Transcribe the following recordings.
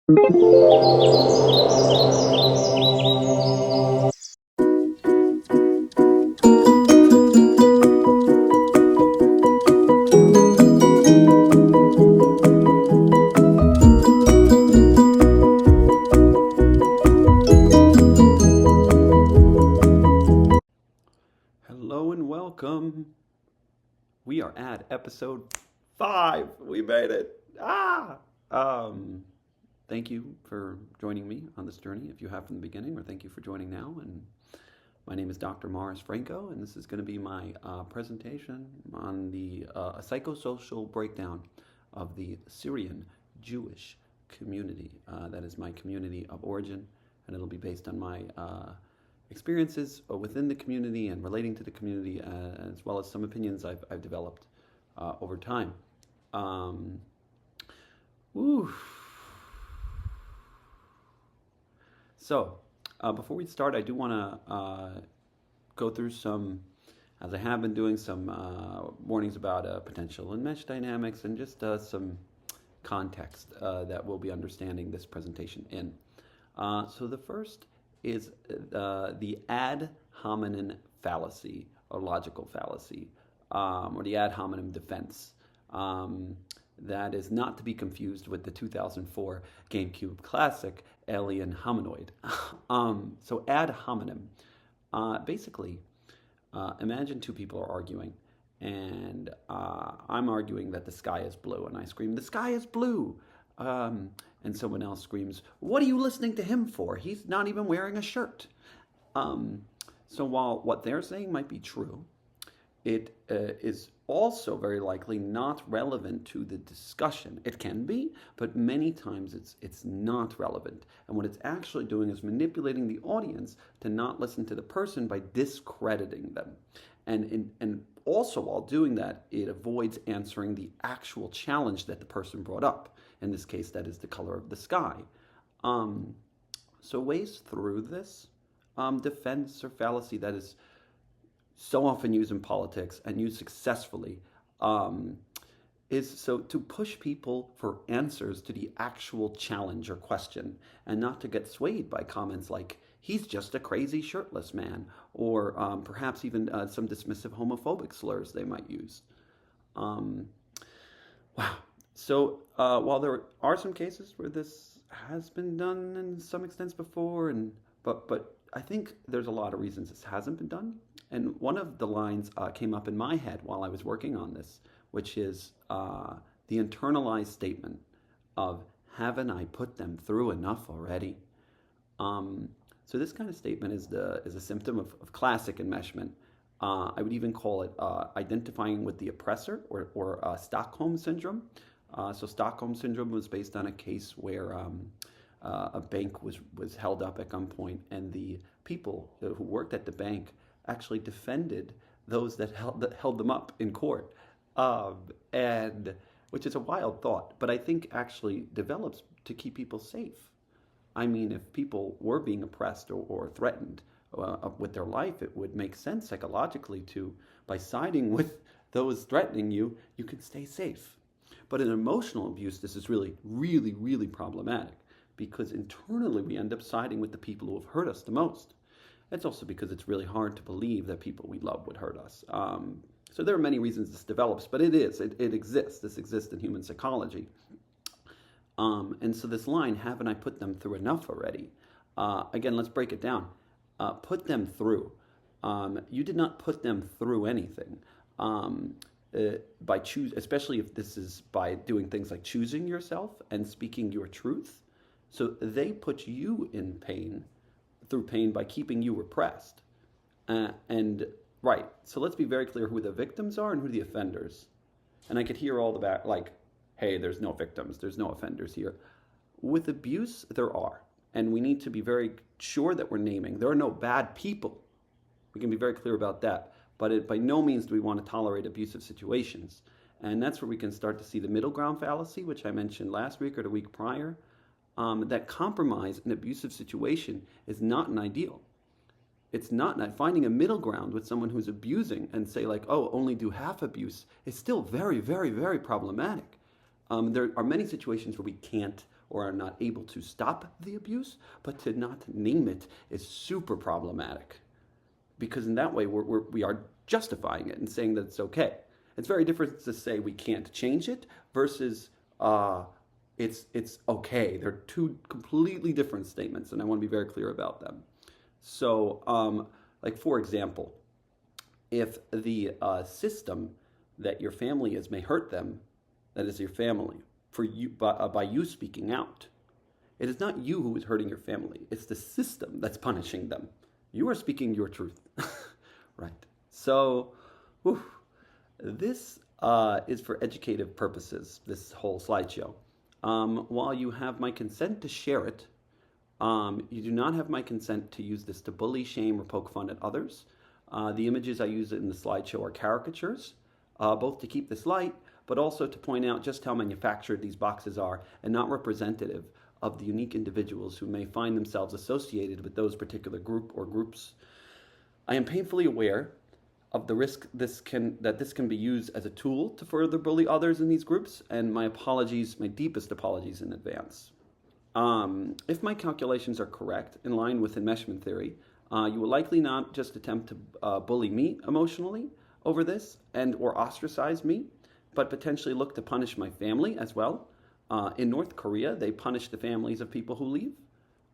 Hello and welcome. We are at episode 5. We made it. Thank you for joining me on this journey, if you have from the beginning, or thank you for joining now. And my name is Dr. Morris Franco, and this is going to be my presentation on the psychosocial breakdown of the Syrian Jewish community. That is my community of origin, and it'll be based on my experiences within the community and relating to the community, as well as some opinions I've developed over time. So, before we start, I do want to go through some, as I have been doing, some warnings about potential enmesh dynamics and just some context that we'll be understanding this presentation in. So the first is the ad hominem fallacy, or logical fallacy, or the ad hominem defense. That is not to be confused with the 2004 GameCube classic Alien Hominoid. So ad hominem, basically, imagine two people are arguing, and I'm arguing that the sky is blue, and I scream, "The sky is blue!" And someone else screams, "What are you listening to him for? He's not even wearing a shirt." So while what they're saying might be true, it is also very likely not relevant to the discussion. It can be, but many times it's not relevant. And what it's actually doing is manipulating the audience to not listen to the person by discrediting them. And also while doing that, it avoids answering the actual challenge that the person brought up. In this case, that is the color of the sky. So ways through this defense or fallacy that is so often used in politics and used successfully is so to push people for answers to the actual challenge or question, and not to get swayed by comments like, "He's just a crazy shirtless man," or perhaps even some dismissive homophobic slurs they might use. Wow. So while there are some cases where this has been done in some extents before, but I think there's a lot of reasons this hasn't been done. And one of the lines came up in my head while I was working on this, which is the internalized statement of, "Haven't I put them through enough already?" So this kind of statement is a symptom of classic enmeshment. I would even call it identifying with the oppressor, or Stockholm Syndrome. So Stockholm Syndrome was based on a case where a bank was held up at gunpoint, and the people who worked at the bank actually defended those that held them up in court, and which is a wild thought, but I think actually develops to keep people safe. I mean, if people were being oppressed or threatened with their life, it would make sense psychologically by siding with those threatening you, you can stay safe. But in emotional abuse, this is really, really, really problematic, because internally we end up siding with the people who have hurt us the most. It's also because it's really hard to believe that people we love would hurt us. So there are many reasons this develops, but it exists. This exists in human psychology. And so this line, "Haven't I put them through enough already?" Again, let's break it down. Put them through. You did not put them through anything. By especially if this is by doing things like choosing yourself and speaking your truth. So they put you in pain, through pain, by keeping you repressed. Right, so let's be very clear who the victims are and who the offenders. And I could hear all the back, like, "Hey, there's no victims, there's no offenders here." With abuse, there are. And we need to be very sure that we're naming. There are no bad people. We can be very clear about that. But by no means do we want to tolerate abusive situations. And that's where we can start to see the middle ground fallacy, which I mentioned last week or the week prior. That compromise in an abusive situation is not an ideal. It's not finding a middle ground with someone who's abusing and say like, "Oh, only do half abuse," is still very, very, very problematic. There are many situations where we can't or are not able to stop the abuse, but to not name it is super problematic. Because in that way, we are justifying it and saying that it's okay. It's very different to say we can't change it versus it's okay. They're two completely different statements, and I want to be very clear about them. So, like for example, if the system that your family is may hurt them, that is your family, for you by you speaking out. It is not you who is hurting your family. It's the system that's punishing them. You are speaking your truth. Right. So, this is for educative purposes, this whole slideshow. While you have my consent to share it, you do not have my consent to use this to bully, shame, or poke fun at others. The images I use in the slideshow are caricatures, both to keep this light, but also to point out just how manufactured these boxes are and not representative of the unique individuals who may find themselves associated with those particular group or groups. I am painfully aware of the risk that this can be used as a tool to further bully others in these groups, and my apologies, my deepest apologies in advance. If my calculations are correct, in line with enmeshment theory, you will likely not just attempt to bully me emotionally over this and or ostracize me, but potentially look to punish my family as well. In North Korea, they punish the families of people who leave.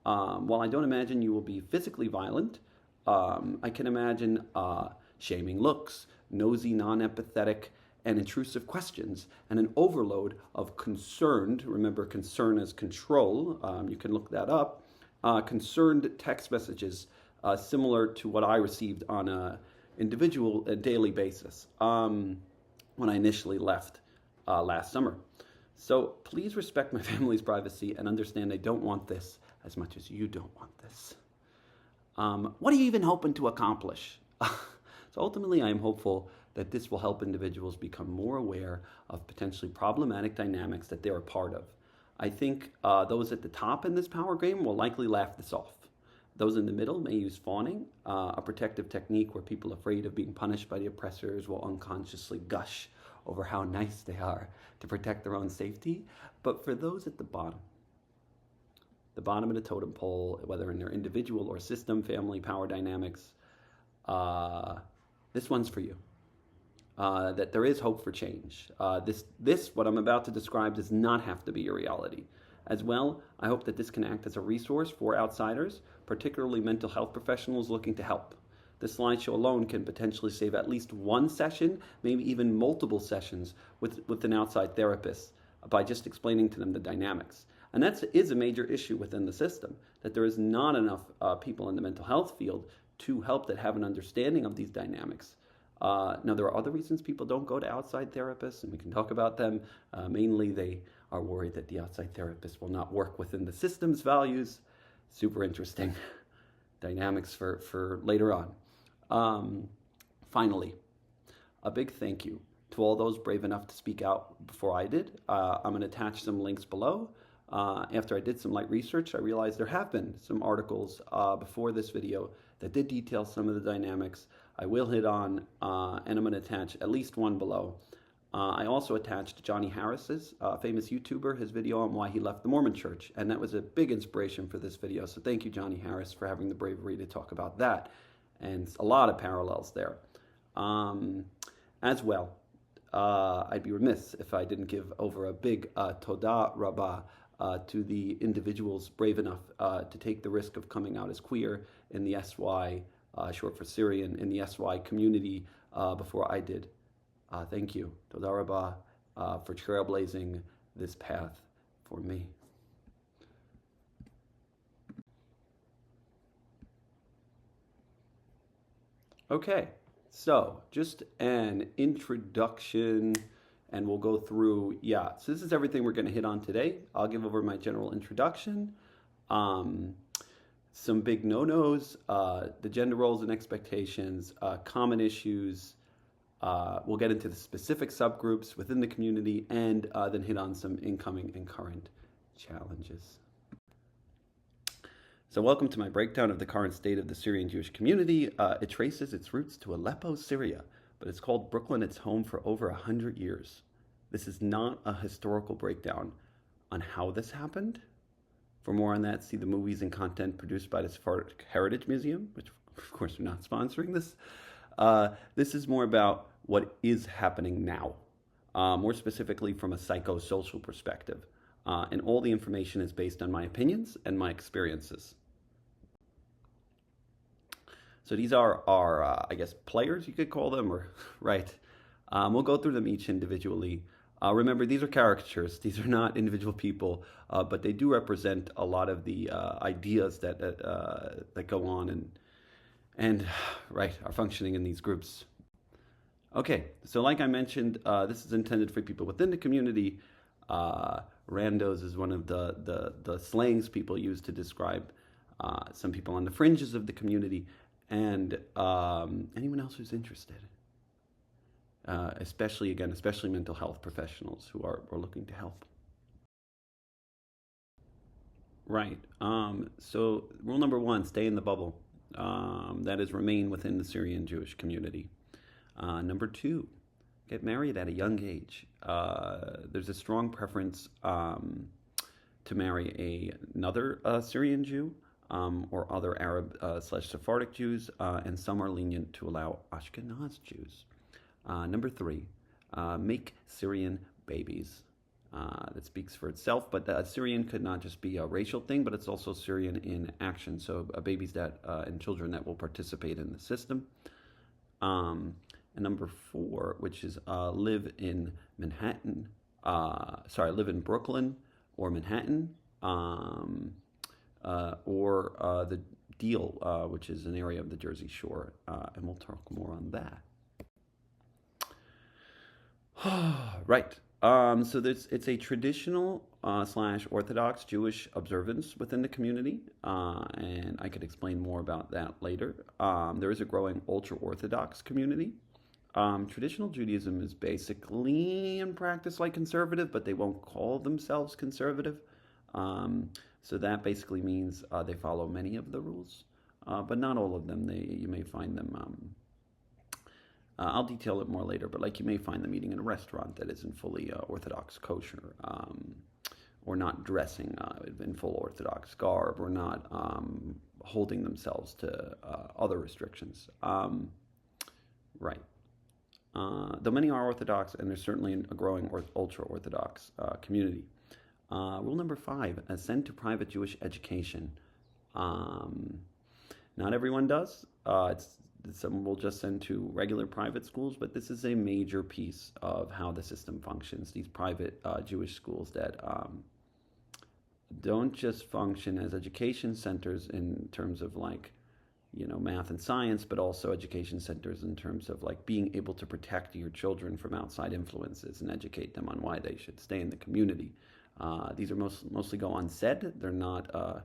While I don't imagine you will be physically violent, I can imagine shaming looks, nosy, non-empathetic, and intrusive questions, and an overload of concerned, remember concern as control, you can look that up, concerned text messages similar to what I received on a daily basis when I initially left last summer. So please respect my family's privacy and understand I don't want this as much as you don't want this. What are you even hoping to accomplish? So ultimately, I am hopeful that this will help individuals become more aware of potentially problematic dynamics that they're a part of. I think those at the top in this power game will likely laugh this off. Those in the middle may use fawning, a protective technique where people afraid of being punished by the oppressors will unconsciously gush over how nice they are to protect their own safety. But for those at the bottom of the totem pole, whether in their individual or system, family, power dynamics, this one's for you. That there is hope for change. This, what I'm about to describe, does not have to be your reality. As well, I hope that this can act as a resource for outsiders, particularly mental health professionals looking to help. This slideshow alone can potentially save at least one session, maybe even multiple sessions with an outside therapist by just explaining to them the dynamics. And that is a major issue within the system, that there is not enough people in the mental health field to help that have an understanding of these dynamics. Now, there are other reasons people don't go to outside therapists, and we can talk about them. Mainly, they are worried that the outside therapist will not work within the system's values. Super interesting dynamics for later on. Finally, a big thank you to all those brave enough to speak out before I did. I'm going to attach some links below. After I did some light research, I realized there have been some articles before this video that did detail some of the dynamics. I will hit on, and I'm going to attach at least one below. I also attached Johnny Harris's famous YouTuber, his video on why he left the Mormon church, and that was a big inspiration for this video. So thank you, Johnny Harris, for having the bravery to talk about that, and a lot of parallels there. As well, I'd be remiss if I didn't give over a big toda rabah to the individuals brave enough to take the risk of coming out as queer in the SY, short for Syrian, in the SY community before I did. Thank you, Toda Rabah, for trailblazing this path for me. Okay, so just an introduction, and we'll go through, so this is everything we're going to hit on today. I'll give over my general introduction, some big no-nos, the gender roles and expectations, common issues. We'll get into the specific subgroups within the community, and then hit on some incoming and current challenges. So welcome to my breakdown of the current state of the Syrian Jewish community. It traces its roots to Aleppo, Syria, but it's called Brooklyn its home for over 100 years. This is not a historical breakdown. on how this happened. For more on that, see the movies and content produced by the Sephardic Heritage Museum, which of course we're not sponsoring this. This is more about what is happening now, more specifically from a psychosocial perspective. And all the information is based on my opinions and my experiences. So these are our, I guess, players, you could call them, or right. We'll go through them each individually. Remember, these are caricatures. These are not individual people, but they do represent a lot of the ideas that go on and right, are functioning in these groups. Okay, so like I mentioned, this is intended for people within the community. Randos is one of the slangs people use to describe some people on the fringes of the community, and anyone else who's interested. Especially mental health professionals who are looking to help. Right. So rule number 1, stay in the bubble. That is, remain within the Syrian Jewish community. Number 2, get married at a young age. There's a strong preference to marry another Syrian Jew or other Arab / Sephardic Jews, and some are lenient to allow Ashkenaz Jews. Number 3, make Syrian babies. That speaks for itself, but Syrian could not just be a racial thing, but it's also Syrian in action. So babies and children that will participate in the system. And number 4, which is live in Manhattan. Live in Brooklyn or Manhattan, or the Deal, which is an area of the Jersey Shore, and we'll talk more on that. Right. So it's a traditional / Orthodox Jewish observance within the community, and I could explain more about that later. There is a growing ultra-Orthodox community. Traditional Judaism is basically in practice like conservative, but they won't call themselves conservative. So that basically means they follow many of the rules, but not all of them. You may find them... I'll detail it more later, but like you may find them eating in a restaurant that isn't fully Orthodox kosher, or not dressing in full Orthodox garb, or not holding themselves to other restrictions. Right. Though many are Orthodox, and there's certainly a growing ultra-Orthodox community. Rule number 5, send to private Jewish education. Not everyone does. Some will just send to regular private schools, but this is a major piece of how the system functions. These private Jewish schools that don't just function as education centers in terms of math and science, but also education centers in terms of being able to protect your children from outside influences and educate them on why they should stay in the community. These are mostly go unsaid. They're not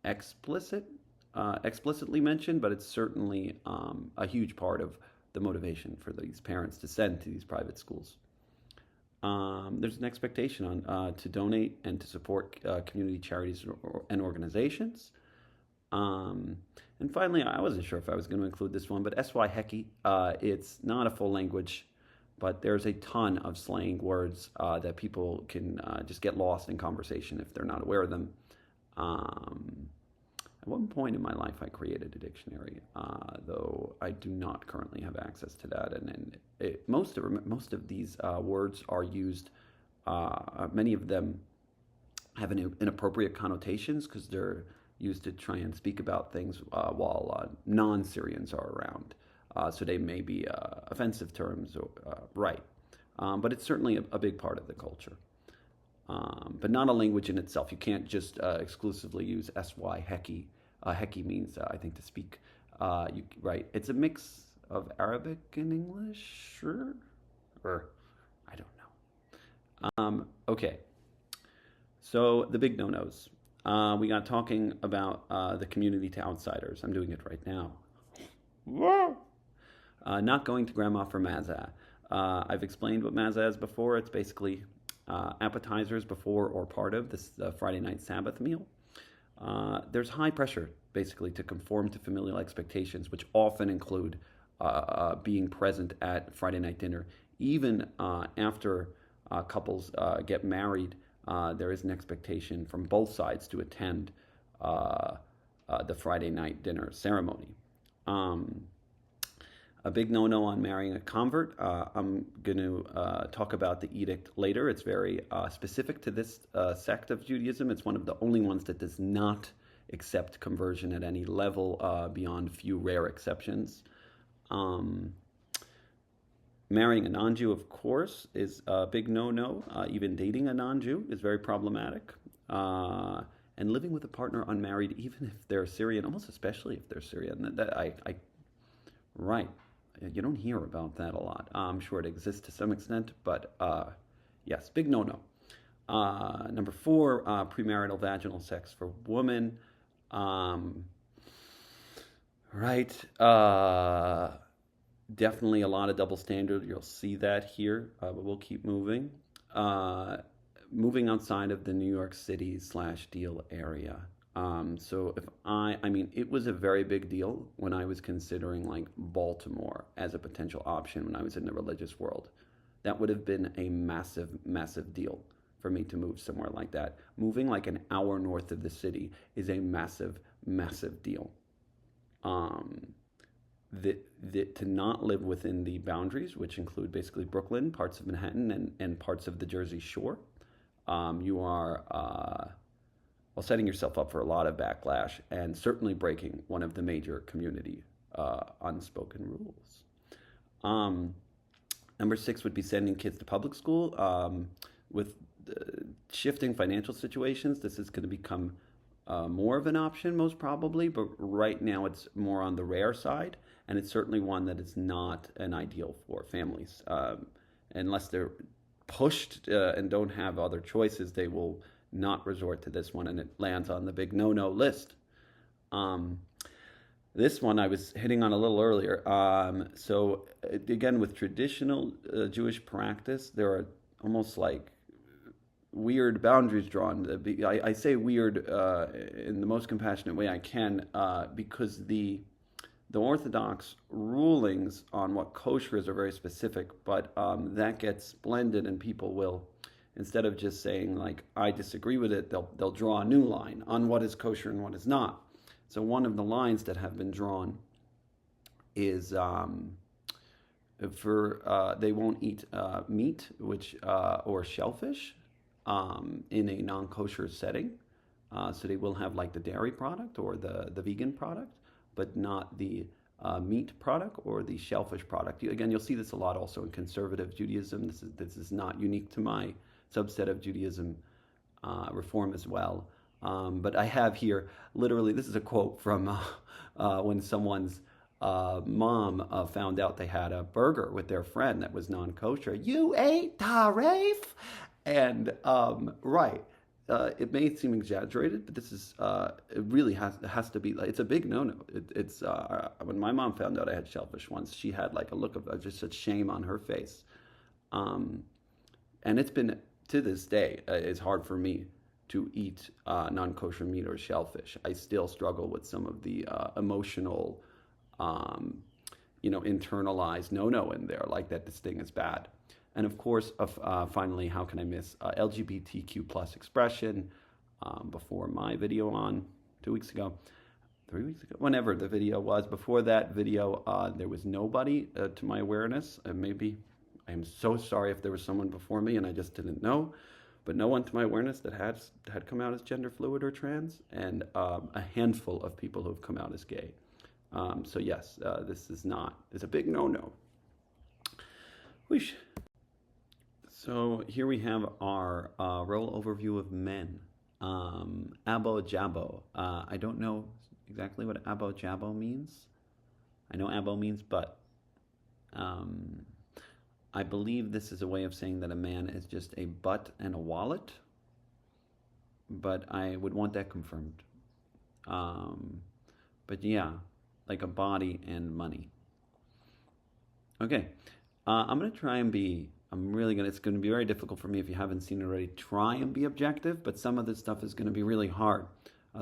explicitly mentioned, but it's certainly a huge part of the motivation for these parents to send to these private schools. There's an expectation to donate and to support community charities and organizations. And finally, I wasn't sure if I was going to include this one, but SY Heki, it's not a full language, but there's a ton of slang words that people can just get lost in conversation if they're not aware of them. At one point in my life, I created a dictionary, though I do not currently have access to that. And most of these words are used. Many of them have inappropriate connotations because they're used to try and speak about things while non-Syrians are around. So they may be offensive terms, right? But it's certainly a big part of the culture. But not a language in itself. You can't just exclusively use SY Heki. Heki means, I think, to speak. Right. It's a mix of Arabic and English, or I don't know. Okay. So the big no-nos. We got talking about the community to outsiders. I'm doing it right now. Not going to grandma for mazah. I've explained what mazah is before. It's basically appetizers before or part of this Friday night Sabbath meal. There's high pressure, basically, to conform to familial expectations, which often include being present at Friday night dinner. Even after couples get married, there is an expectation from both sides to attend uh, the Friday night dinner ceremony. Um, a big no-no on marrying a convert. I'm going to talk about the edict later. It's very specific to this sect of Judaism. It's one of the only ones that does not accept conversion at any level beyond few rare exceptions. Um, Marrying a non-Jew, of course, is a big no-no. Even dating a non-Jew is very problematic. And living with a partner unmarried, even if they're Syrian, almost especially if they're Syrian. Right. You don't hear about that a lot. I'm sure it exists to some extent, but yes, big no-no. Number 4, premarital vaginal sex for women. Right. Definitely a lot of double standard. You'll see that here, but we'll keep moving. Moving outside of the New York City / deal area. So if I mean, it was a very big deal when I was considering like Baltimore as a potential option when I was in the religious world. That would have been a massive, massive deal for me to move somewhere like that. Moving like an hour north of the city is a massive, massive deal. To not live within the boundaries, which include basically Brooklyn, parts of Manhattan, and parts of the Jersey Shore, you are setting yourself up for a lot of backlash and certainly breaking one of the major community unspoken rules. Number 6 would be sending kids to public school. With shifting financial situations, this is going to become more of an option, most probably, but right now it's more on the rare side, and it's certainly one that is not an ideal for families. Unless they're pushed and don't have other choices, they will not resort to this one, and it lands on the big no-no list. This one I was hitting on a little earlier. So again, with traditional Jewish practice, there are almost like weird boundaries drawn. I say weird in the most compassionate way I can, because the Orthodox rulings on what kosher is are very specific, but that gets blended, and people will, instead of just saying like I disagree with it, they'll draw a new line on what is kosher and what is not. So one of the lines that have been drawn is they won't eat meat, or shellfish in a non-kosher setting. So they will have like the dairy product or the vegan product, but not the meat product or the shellfish product. Again, you'll see this a lot also in conservative Judaism. This is not unique to my subset of Judaism, reform as well. But I have here, literally, this is a quote from when someone's mom found out they had a burger with their friend that was non-kosher. You ate taref? And, right. It may seem exaggerated, but this is, it really has to be, it's a big no-no. It's when my mom found out I had shellfish once, she had like a look of just such shame on her face. And it's been, to this day, it's hard for me to eat non-kosher meat or shellfish. I still struggle with some of the emotional, internalized no-no in there, like that this thing is bad. And of course, finally, how can I miss LGBTQ plus expression? Before my video on 2 weeks ago, 3 weeks ago, whenever the video was, before that video, there was nobody to my awareness. Maybe I am so sorry if there was someone before me and I just didn't know, but no one to my awareness that had come out as gender fluid or trans, and a handful of people who have come out as gay. So yes, it's a big no-no. Whoosh. So here we have our role overview of men. Abo Jabo. I don't know exactly what Abo Jabo means. I know Abo means but. I believe this is a way of saying that a man is just a butt and a wallet. But I would want that confirmed. But yeah, like a body and money. Okay, I'm going to try and it's going to be very difficult for me if you haven't seen it already, try and be objective, but some of this stuff is going to be really hard.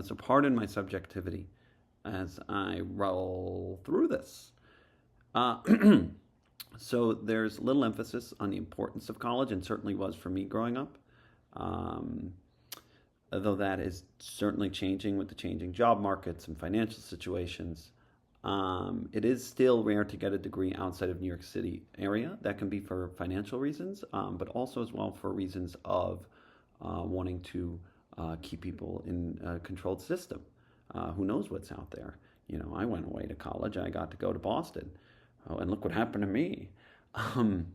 So pardon my subjectivity as I roll through this. So there's little emphasis on the importance of college, and certainly was for me growing up. Um, Though that is certainly changing with the changing job markets and financial situations. It is still rare to get a degree outside of New York City area. That can be for financial reasons, but also as well for reasons of wanting to keep people in a controlled system. Who knows what's out there? You know, I went away to college. I got to go to Boston. Oh, and look what happened to me. Um,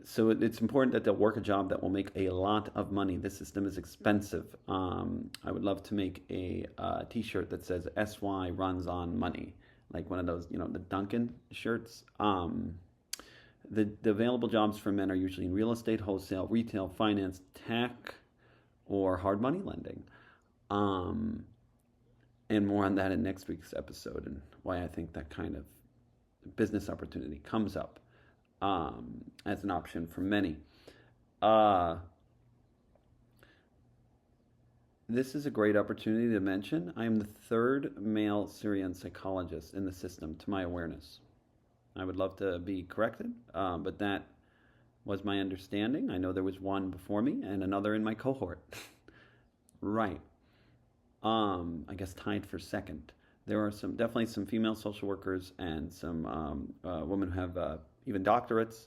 so it's important that they'll work a job that will make a lot of money. This system is expensive. I would love to make a T-shirt that says "SY runs on money," like one of those, you know, the Dunkin' shirts. The available jobs for men are usually in real estate, wholesale, retail, finance, tech, or hard money lending. Um, and more on that in next week's episode, and why I think that kind of business opportunity comes up as an option for many. Uh, this is a great opportunity to mention. I am the third male Syrian psychologist in the system, to my awareness. I would love to be corrected, but that was my understanding. I know there was one before me and another in my cohort. Right. I guess tied for second. There are definitely some female social workers and some women who have even doctorates.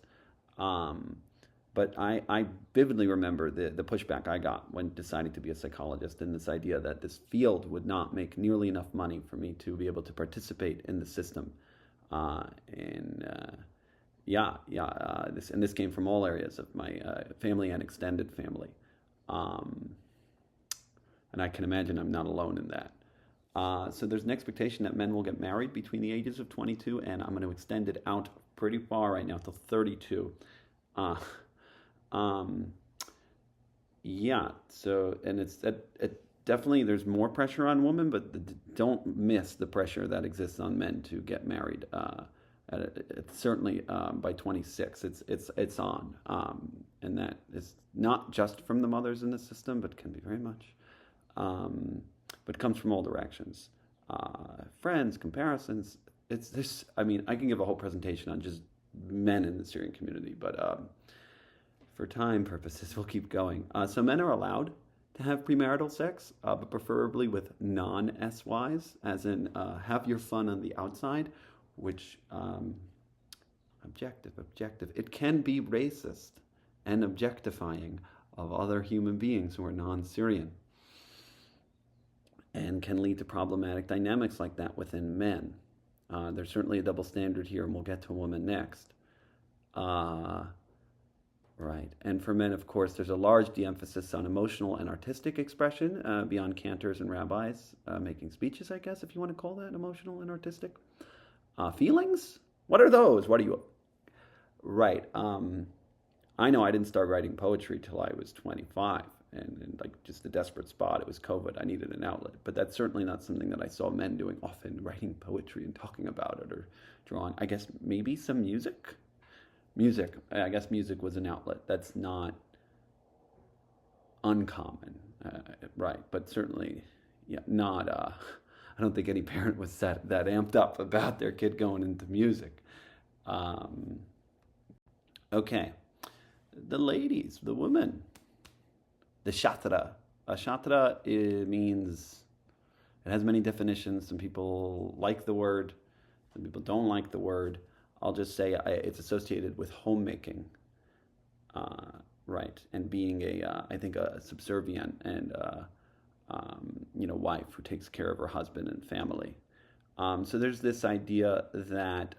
Um, but I vividly remember the pushback I got when deciding to be a psychologist, and this idea that this field would not make nearly enough money for me to be able to participate in the system. This came from all areas of my family and extended family. Um, and I can imagine I'm not alone in that. So there's an expectation that men will get married between the ages of 22, and I'm going to extend it out pretty far right now till 32. Uh, um, so, and it definitely, there's more pressure on women, but don't miss the pressure that exists on men to get married. Certainly by 26, it's on, and that is not just from the mothers in the system, but can be very much. But comes from all directions. Friends, comparisons. It's this. I mean, I can give a whole presentation on just men in the Syrian community, but for time purposes, we'll keep going. So men are allowed to have premarital sex, but preferably with non-SYs, as in have your fun on the outside, which objective. It can be racist and objectifying of other human beings who are non-Syrian, and can lead to problematic dynamics like that within men. There's certainly a double standard here, and we'll get to women next. Right. And for men, of course, there's a large de-emphasis on emotional and artistic expression beyond cantors and rabbis making speeches, I guess, if you want to call that emotional and artistic. Feelings? What are those? What are you... Right. I know I didn't start writing poetry till I was 25. And like just a desperate spot. It was COVID. I needed an outlet. But that's certainly not something that I saw men doing often, writing poetry and talking about it or drawing. I guess maybe some music? I guess music was an outlet. That's not uncommon. Right. But certainly, not... I don't think any parent was that amped up about their kid going into music. Okay. The ladies, the women. The shatra. A shatra, it means, it has many definitions. Some people like the word, some people don't like the word. I'll just say it's associated with homemaking, right? And being I think a subservient and wife who takes care of her husband and family. So there's this idea that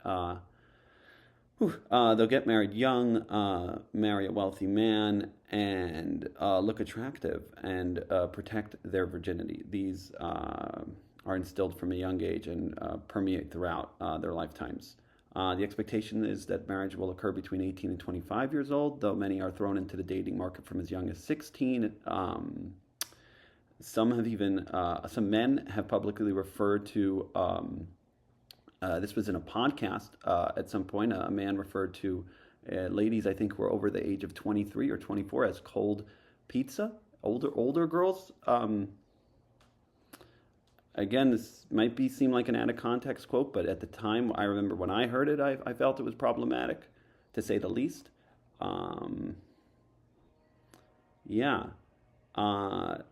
they'll get married young, marry a wealthy man, and look attractive and protect their virginity. These are instilled from a young age and permeate throughout their lifetimes. The expectation is that marriage will occur between 18 and 25 years old, though many are thrown into the dating market from as young as 16. Some men have publicly referred to, this was in a podcast at some point, a man referred to ladies, I think, who were over the age of 23 or 24 as cold pizza, older girls. Again, this might seem like an out of context quote, but at the time, I remember when I heard it, I felt it was problematic, to say the least. Yeah. And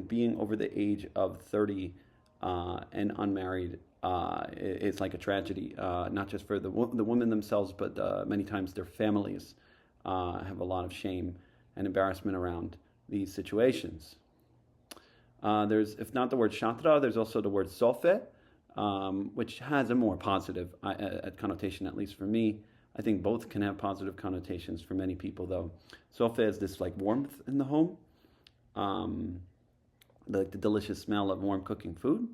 being over the age of 30 and unmarried, it's like a tragedy, not just for the women themselves, but many times their families have a lot of shame and embarrassment around these situations. There's, if not the word shatra, there's also the word sofe, which has a more positive connotation, at least for me. I think both can have positive connotations for many people, though. Sofa is this like warmth in the home, um, the delicious smell of warm cooking food,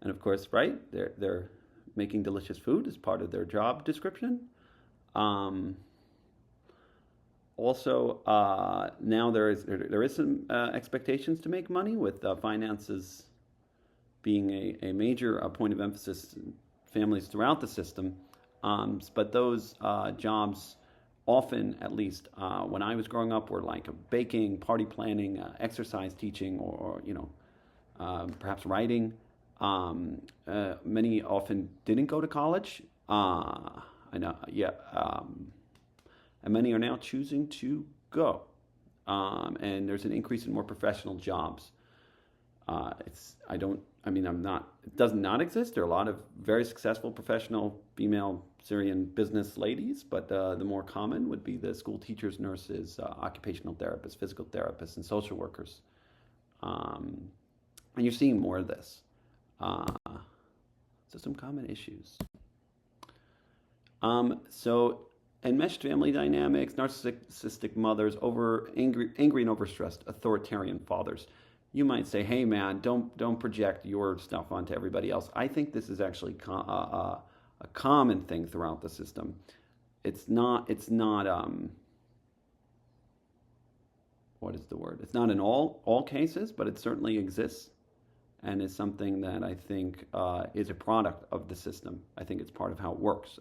and of course, right, they're making delicious food as part of their job description. Um, Also, now there is some expectations to make money with finances being a major point of emphasis in families throughout the system. But those jobs often, at least when I was growing up, were like baking, party planning, exercise teaching, or perhaps writing. Many often didn't go to college. I know, yeah, and many are now choosing to go. And there's an increase in more professional jobs. I'm not, it does not exist. There are a lot of very successful professional female Syrian business ladies, but the more common would be the school teachers, nurses, occupational therapists, physical therapists, and social workers. Um, and you're seeing more of this. Uh, so some common issues. So enmeshed family dynamics, narcissistic mothers, angry and overstressed authoritarian fathers. You might say, "Hey, man, don't project your stuff onto everybody else." I think this is actually a common thing throughout the system. It's not. It's not. What is the word? It's not in all cases, but it certainly exists, and is something that I think is a product of the system. I think it's part of how it works.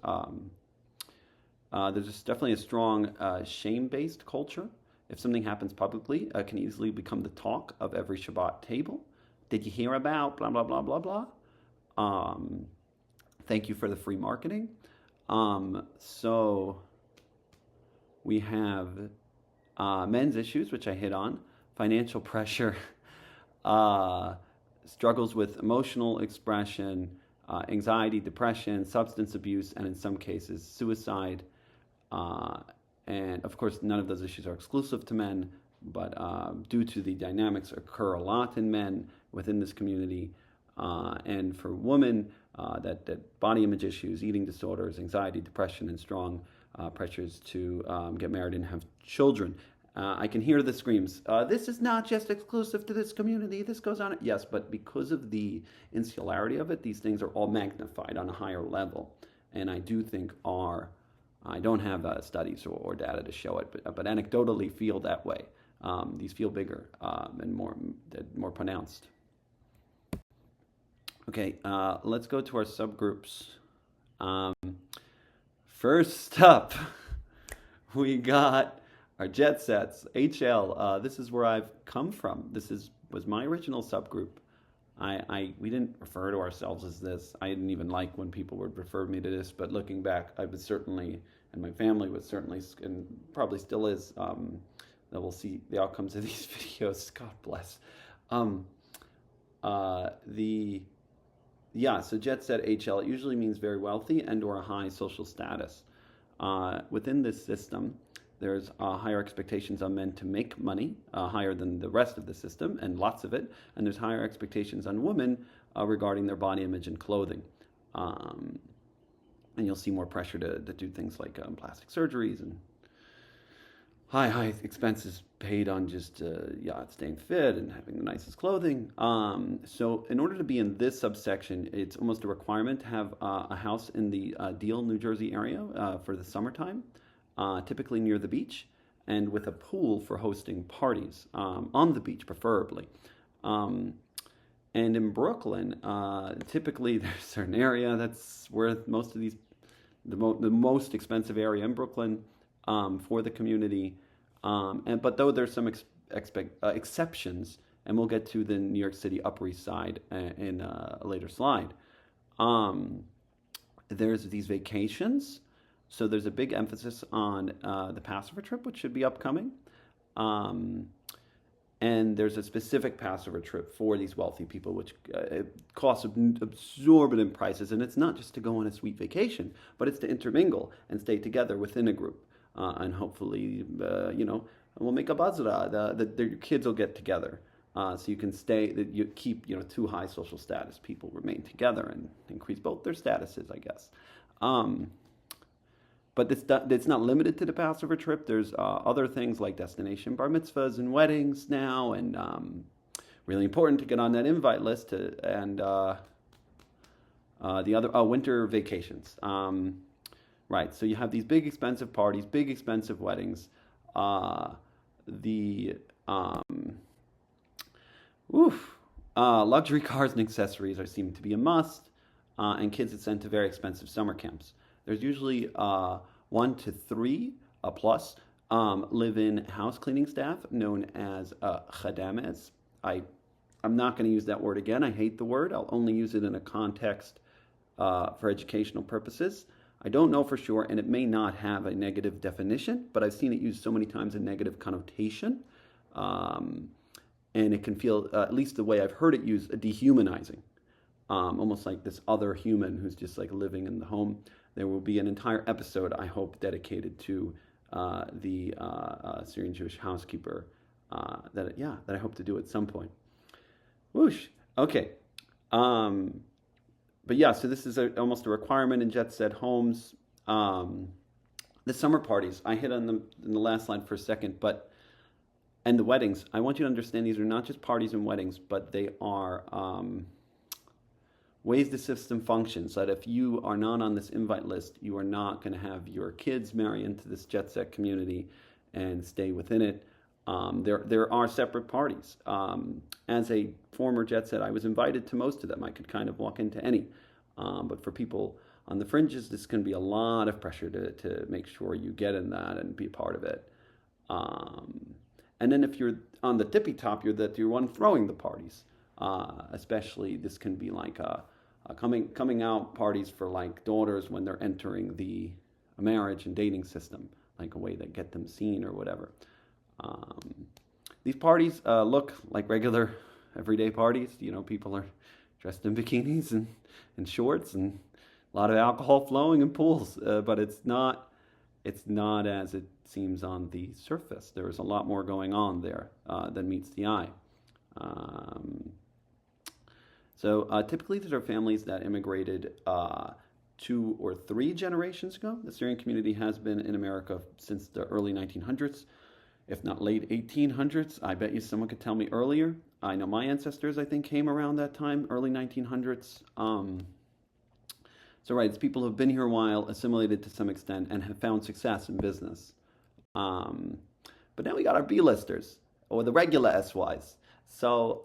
There's just definitely a strong shame-based culture. If something happens publicly, it can easily become the talk of every Shabbat table. Did you hear about blah, blah, blah, blah, blah? Um, Thank you for the free marketing. So we have men's issues, which I hit on, financial pressure, uh, struggles with emotional expression, anxiety, depression, substance abuse, and in some cases, suicide. Uh, and of course, none of those issues are exclusive to men, but due to the dynamics occur a lot in men within this community. And for women, that body image issues, eating disorders, anxiety, depression, and strong pressures to get married and have children. I can hear the screams. This is not just exclusive to this community. This goes on. Yes, but because of the insularity of it, these things are all magnified on a higher level. And I do think I don't have studies or data to show it, but anecdotally feel that way. These feel bigger and more pronounced. Okay, let's go to our subgroups. Um, First up, we got our jet sets, HL. This is where I've come from. Was my original subgroup. We didn't refer to ourselves as this. I didn't even like when people would refer me to this, but looking back, I was certainly, and my family was certainly, and probably still is, that we'll see the outcomes of these videos. God bless. Um, the So jet set HL, it usually means very wealthy and or a high social status. Within this system, there's higher expectations on men to make money, higher than the rest of the system, and lots of it. And there's higher expectations on women regarding their body image and clothing. And you'll see more pressure to do things like plastic surgeries and high expenses paid on just staying fit and having the nicest clothing. So in order to be in this subsection, it's almost a requirement to have a house in the Deal, New Jersey area for the summertime, typically near the beach, and with a pool for hosting parties on the beach, preferably. And in Brooklyn, typically there's a certain area that's where most of these, the most expensive area in Brooklyn for the community. But though there's some exceptions, and we'll get to the New York City Upper East Side in a later slide, there's these vacations. So there's a big emphasis on the Passover trip, which should be upcoming. And there's a specific Passover trip for these wealthy people, which it costs exorbitant prices. And it's not just to go on a sweet vacation, but it's to intermingle and stay together within a group. And hopefully, we'll make a bazra. Your kids will get together. So you can you keep, two high social status people remain together and increase both their statuses, I guess. But it's not limited to the Passover trip. There's other things like destination bar mitzvahs and weddings now, and really important to get on that invite list. And the other winter vacations. Right. So you have these big expensive parties, big expensive weddings. Luxury cars and accessories seem to be a must, and kids are sent to very expensive summer camps. There's usually 1 to 3 plus live-in house cleaning staff known as chadames. I'm not going to use that word again. I hate the word. I'll only use it in a context for educational purposes. I don't know for sure, and it may not have a negative definition, but I've seen it used so many times in negative connotation. And it can feel, at least the way I've heard it used, dehumanizing. Almost like this other human who's just like living in the home. There will be an entire episode, I hope, dedicated to the Syrian Jewish housekeeper that I hope to do at some point. Whoosh. Okay. But yeah, so this is almost a requirement in jet set homes. The summer parties, I hit on them in the last slide for a second, and the weddings. I want you to understand these are not just parties and weddings, but they are ways the system functions. That if you are not on this invite list, you are not going to have your kids marry into this jet set community and stay within it. There are separate parties. As a former jet set, I was invited to most of them. I could kind of walk into any. But for people on the fringes, this can be a lot of pressure to make sure you get in that and be a part of it. And then if you're on the tippy top, you're one throwing the parties. Especially this can be like coming out parties for like daughters when they're entering the marriage and dating system, like a way to get them seen or whatever. These parties look like regular everyday parties. People are dressed in bikinis and shorts and a lot of alcohol flowing and pools, but it's not as it seems on the surface. There is a lot more going on there than meets the eye. So typically these are families that immigrated 2 or 3 generations ago. The Syrian community has been in America since the early 1900s, if not late 1800s. I bet you someone could tell me earlier. I know my ancestors, I think, came around that time, early 1900s. So right, it's people who have been here a while, assimilated to some extent, and have found success in business. But now we got our B-listers, or the regular SYs. So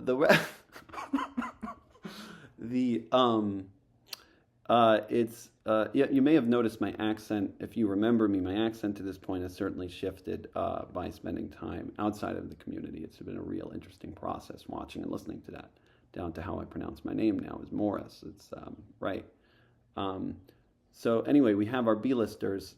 you may have noticed my accent. If you remember me, my accent to this point has certainly shifted by spending time outside of the community. It's been a real interesting process watching and listening to that, down to how I pronounce my name now is Morris. It's right. So anyway, we have our B-listers.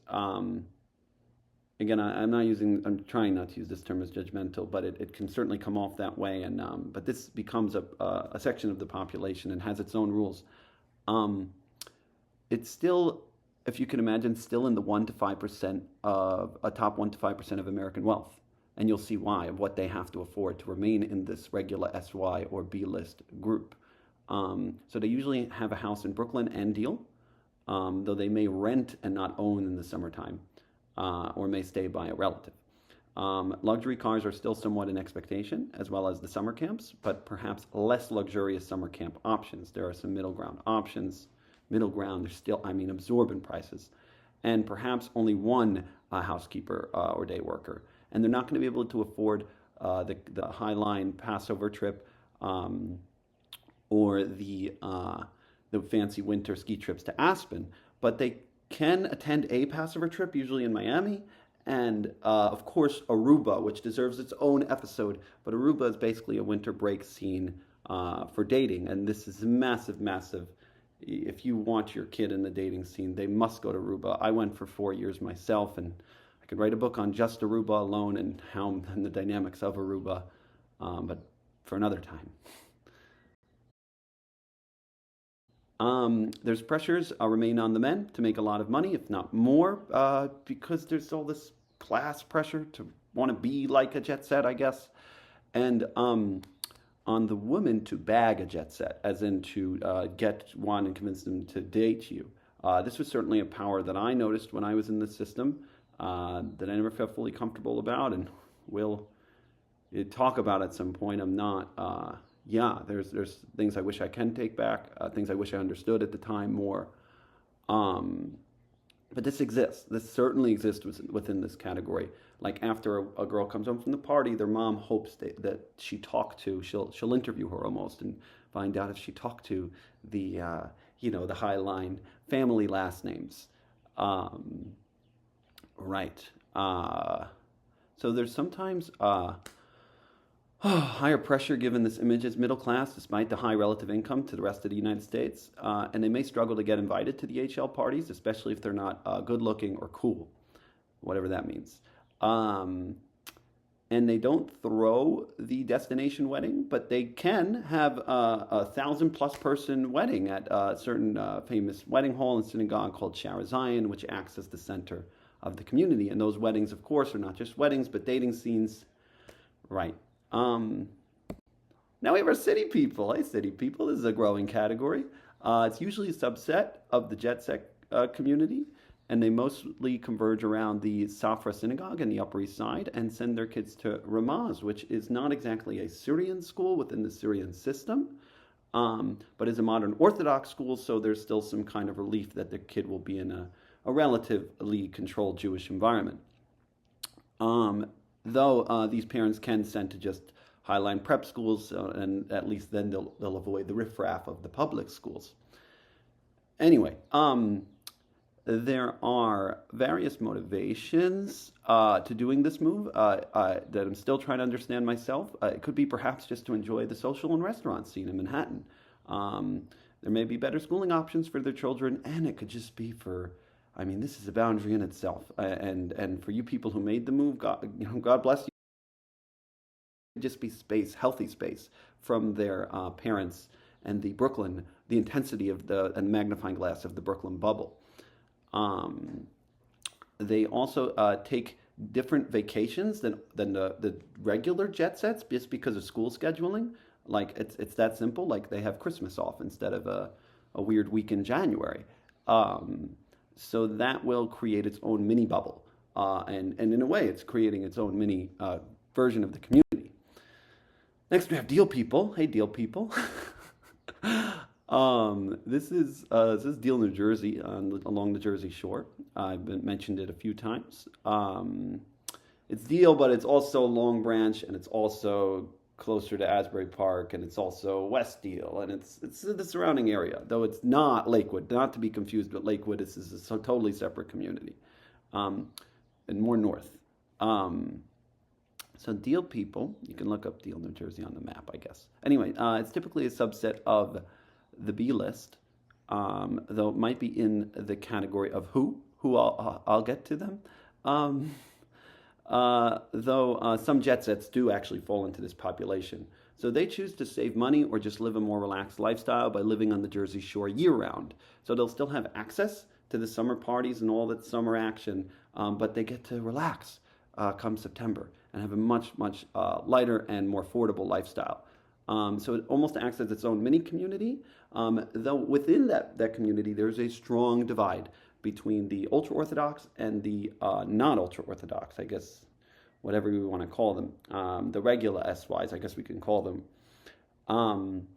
Again, I'm trying not to use this term as judgmental, but it can certainly come off that way. And but this becomes a section of the population and has its own rules. It's still, if you can imagine, still in the 1 to 5% of a top 1 to 5% of American wealth, and you'll see why, of what they have to afford to remain in this regular SY or B list group. So they usually have a house in Brooklyn and Deal, though they may rent and not own in the summertime. Or may stay by a relative. Luxury cars are still somewhat an expectation, as well as the summer camps, but perhaps less luxurious summer camp options. There are some middle ground options. Middle ground, there's still, absorbent prices. And perhaps only one housekeeper or day worker. And they're not going to be able to afford the Highline Passover trip or the fancy winter ski trips to Aspen, but they can attend a Passover trip, usually in Miami, and of course Aruba, which deserves its own episode. But Aruba is basically a winter break scene for dating, and this is massive, massive. If you want your kid in the dating scene, they must go to Aruba. I went for 4 years myself, and I could write a book on just Aruba alone and the dynamics of Aruba, but for another time. There's pressures remain on the men to make a lot of money, if not more, because there's all this class pressure to want to be like a jet set, I guess, and on the woman to bag a jet set, as in to get one and convince them to date you. This was certainly a power that I noticed when I was in the system that I never felt fully comfortable about, and will talk about at some point. I'm not. There's things I wish I can take back, things I wish I understood at the time more. But this exists. This certainly exists within this category. Like after a girl comes home from the party, their mom hopes that she talked to. She'll interview her almost and find out if she talked to the the high line family last names. Right. So there's sometimes higher pressure given this image as middle class, despite the high relative income to the rest of the United States, and they may struggle to get invited to the HL parties, especially if they're not good looking or cool, whatever that means. And they don't throw the destination wedding, but they can have a 1,000+ person wedding at a certain famous wedding hall and synagogue called Shara Zion, which acts as the center of the community. And those weddings, of course, are not just weddings, but dating scenes. Right. Now we have our city people. Hey, city people, this is a growing category. It's usually a subset of the jet set community, and they mostly converge around the Safra synagogue in the Upper East Side and send their kids to Ramaz, which is not exactly a Syrian school within the Syrian system, but is a modern Orthodox school, so there's still some kind of relief that their kid will be in a relatively controlled Jewish environment. Though these parents can send to just highline prep schools, and at least then they'll avoid the riffraff of the public schools. Anyway, there are various motivations to doing this move that I'm still trying to understand myself. It could be perhaps just to enjoy the social and restaurant scene in Manhattan. There may be better schooling options for their children, and it could just be for, I mean, this is a boundary in itself. And for you people who made the move, God bless you. Just be space, healthy space from their parents and the intensity of and the magnifying glass of the Brooklyn bubble. They also take different vacations than the regular jet sets just because of school scheduling. Like it's that simple. Like they have Christmas off instead of a weird week in January. So that will create its own mini bubble. And in a way, it's creating its own mini version of the community. Next, we have Deal People. Hey, Deal People. This is Deal, New Jersey, along the Jersey Shore. I've mentioned it a few times. It's Deal, but it's also Long Branch, and it's also closer to Asbury Park, and it's also West Deal, and it's the surrounding area. Though it's not Lakewood, not to be confused with Lakewood. This is a totally separate community, and more north. So Deal People, you can look up Deal, New Jersey on the map, I guess. Anyway, it's typically a subset of the B list, though it might be in the category of who I'll get to them. Though some jet sets do actually fall into this population. So they choose to save money or just live a more relaxed lifestyle by living on the Jersey Shore year-round. So they'll still have access to the summer parties and all that summer action, but they get to relax come September and have a much, much lighter and more affordable lifestyle. So it almost acts as its own mini community, though within that community there's a strong divide between the ultra-Orthodox and the not-ultra-Orthodox, I guess, whatever we want to call them. The regular SYs, I guess we can call them.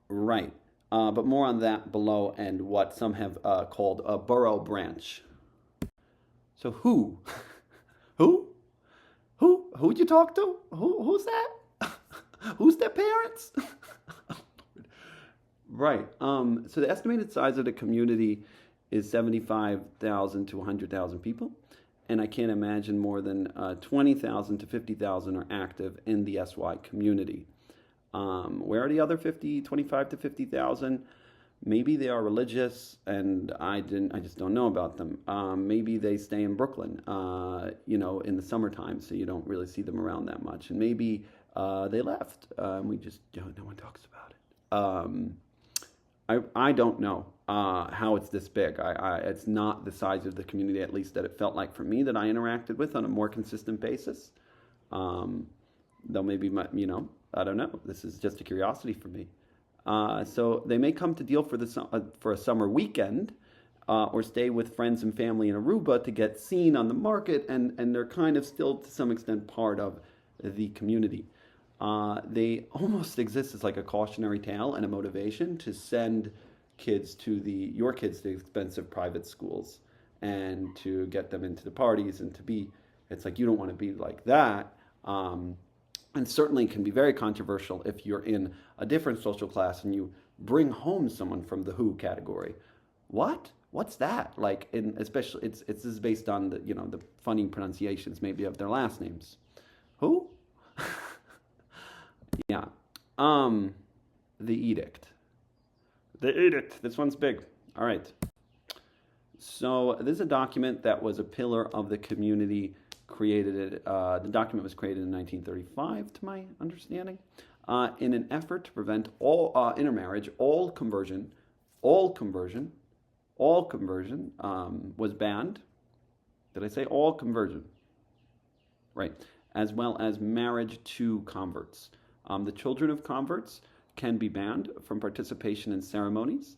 Right. But more on that below, and what some have called a borough branch. So who? Who'd you talk to? Who's that? Who's their parents? Right. So the estimated size of the community is 75,000 to 100,000 people, and I can't imagine more than 20,000 to 50,000 are active in the SY community. Where are the other 25 to 50,000? Maybe they are religious, and I just don't know about them. Maybe they stay in Brooklyn, in the summertime, so you don't really see them around that much. And maybe they left. No one talks about it. I don't know how it's this big. It's not the size of the community, at least that it felt like for me, that I interacted with on a more consistent basis. Though maybe I don't know. This is just a curiosity for me. So they may come to deal for a summer weekend, or stay with friends and family in Aruba to get seen on the market, and they're kind of still to some extent part of the community. They almost exist as like a cautionary tale and a motivation to send your kids to expensive private schools and to get them into the parties and it's like you don't want to be like that. And certainly can be very controversial if you're in a different social class and you bring home someone from the WHO category. What's that? Like, especially this is based on the funny pronunciations maybe of their last names. Who? Yeah. The edict. The edict. This one's big. All right. So this is a document that was a pillar of the community created. The document was created in 1935, to my understanding, in an effort to prevent all intermarriage, all conversion was banned. Did I say all conversion? Right. As well as marriage to converts. The children of converts can be banned from participation in ceremonies,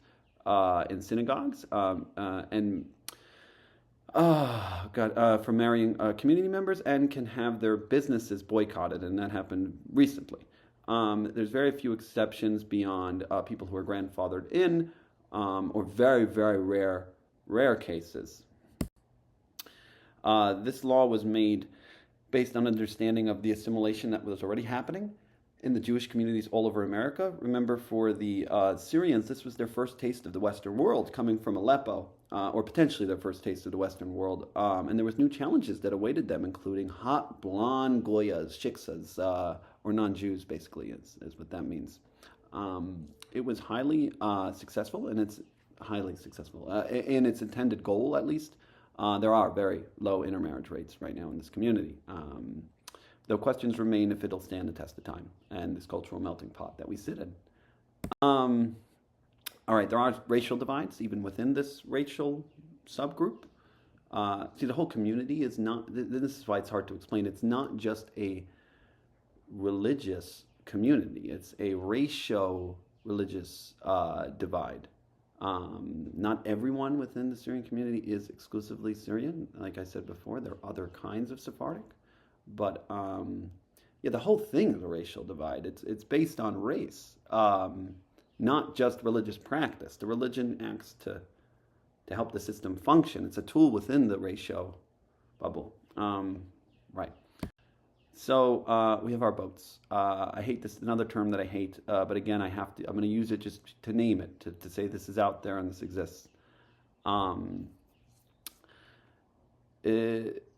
in synagogues, and from marrying community members, and can have their businesses boycotted, and that happened recently. There's very few exceptions beyond people who are grandfathered in, or very, very rare cases. This law was made based on understanding of the assimilation that was already happening in the Jewish communities all over America. Remember, for the Syrians, this was their first taste of the Western world, coming from Aleppo, or potentially their first taste of the Western world. And there was new challenges that awaited them, including hot, blonde Goyas, shiksas, or non-Jews, basically, is what that means. It was highly successful, and it's highly successful in its intended goal, at least. There are very low intermarriage rates right now in this community. Though questions remain if it'll stand the test of time and this cultural melting pot that we sit in. All right, there are racial divides even within this racial subgroup. See, the whole community is not, this is why it's hard to explain, it's not just a religious community, it's a racial-religious divide. Not everyone within the Syrian community is exclusively Syrian. Like I said before, there are other kinds of Sephardic. But the whole thing is a racial divide. It's based on race, not just religious practice. The religion acts to help the system function. It's a tool within the ratio bubble. Right. So we have our boats. I hate this, another term that I hate, but again, I'm going to use it just to name it, to say this is out there and this exists.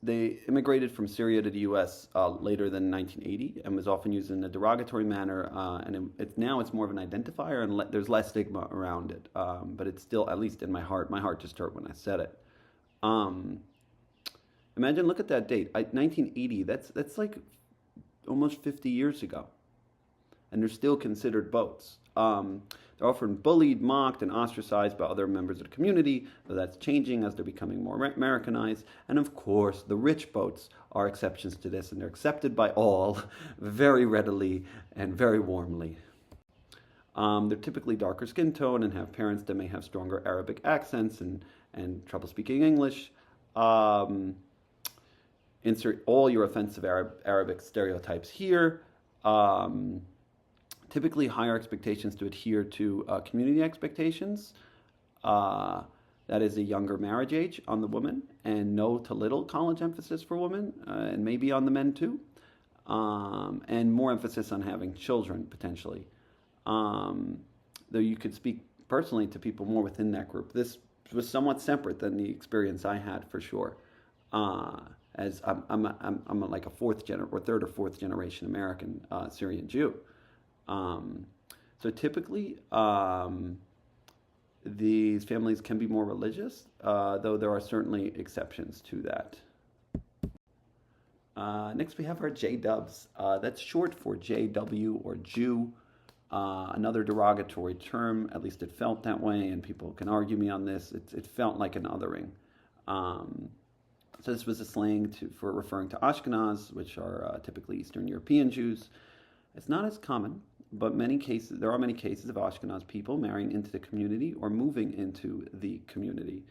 They immigrated from Syria to the U.S. Later than 1980, and was often used in a derogatory manner. And it's more of an identifier, and there's less stigma around it. But it's still, at least in my heart just hurt when I said it. Imagine, look at that date, 1980. That's like almost 50 years ago, and they're still considered boats. They're often bullied, mocked, and ostracized by other members of the community, though that's changing as they're becoming more Americanized. And of course, the rich boats are exceptions to this, and they're accepted by all very readily and very warmly. They're typically darker skin tone and have parents that may have stronger Arabic accents and trouble speaking English. Insert all your offensive Arabic stereotypes here. Typically higher expectations to adhere to community expectations. That is a younger marriage age on the woman, and no to little college emphasis for women, and maybe on the men too. And more emphasis on having children, potentially. Though you could speak personally to people more within that group. This was somewhat separate than the experience I had, for sure. As I'm like a third or fourth generation American Syrian Jew. So typically, these families can be more religious, though there are certainly exceptions to that. Next, we have our J-dubs. That's short for JW or Jew, another derogatory term. At least it felt that way, and people can argue me on this. It felt like an othering. So this was a slang for referring to Ashkenaz, which are typically Eastern European Jews. It's not as common, but there are many cases of Ashkenaz people marrying into the community or moving into the community.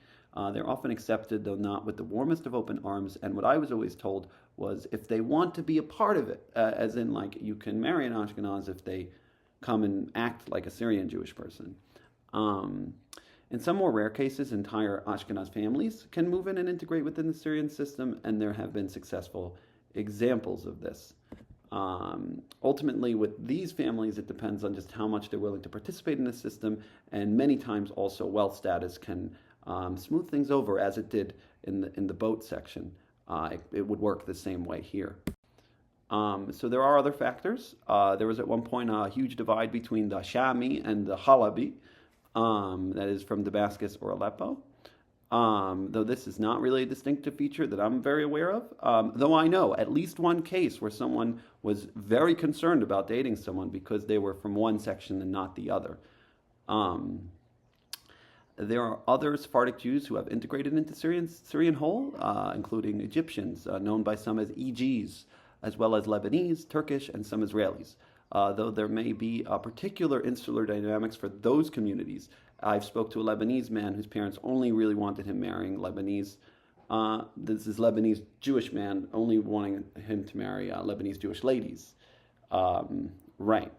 They're often accepted, though not with the warmest of open arms. And what I was always told was if they want to be a part of it, as in like you can marry an Ashkenaz if they come and act like a Syrian Jewish person. In some more rare cases, entire Ashkenaz families can move in and integrate within the Syrian system, and there have been successful examples of this. Ultimately, with these families, it depends on just how much they're willing to participate in the system, and many times also wealth status can smooth things over, as it did in the boat section. It would work the same way here. So there are other factors. There was at one point a huge divide between the Shami and the Halabi, that is from Damascus or Aleppo. Though this is not really a distinctive feature that I'm very aware of. Though I know at least one case where someone was very concerned about dating someone because they were from one section and not the other. There are other Sephardic Jews who have integrated into Syrian whole, including Egyptians, known by some as EGs, as well as Lebanese, Turkish, and some Israelis. Though there may be particular insular dynamics for those communities. I've spoke to a Lebanese man whose parents only really wanted him marrying Lebanese. This is Lebanese Jewish man only wanting him to marry Lebanese Jewish ladies. Right.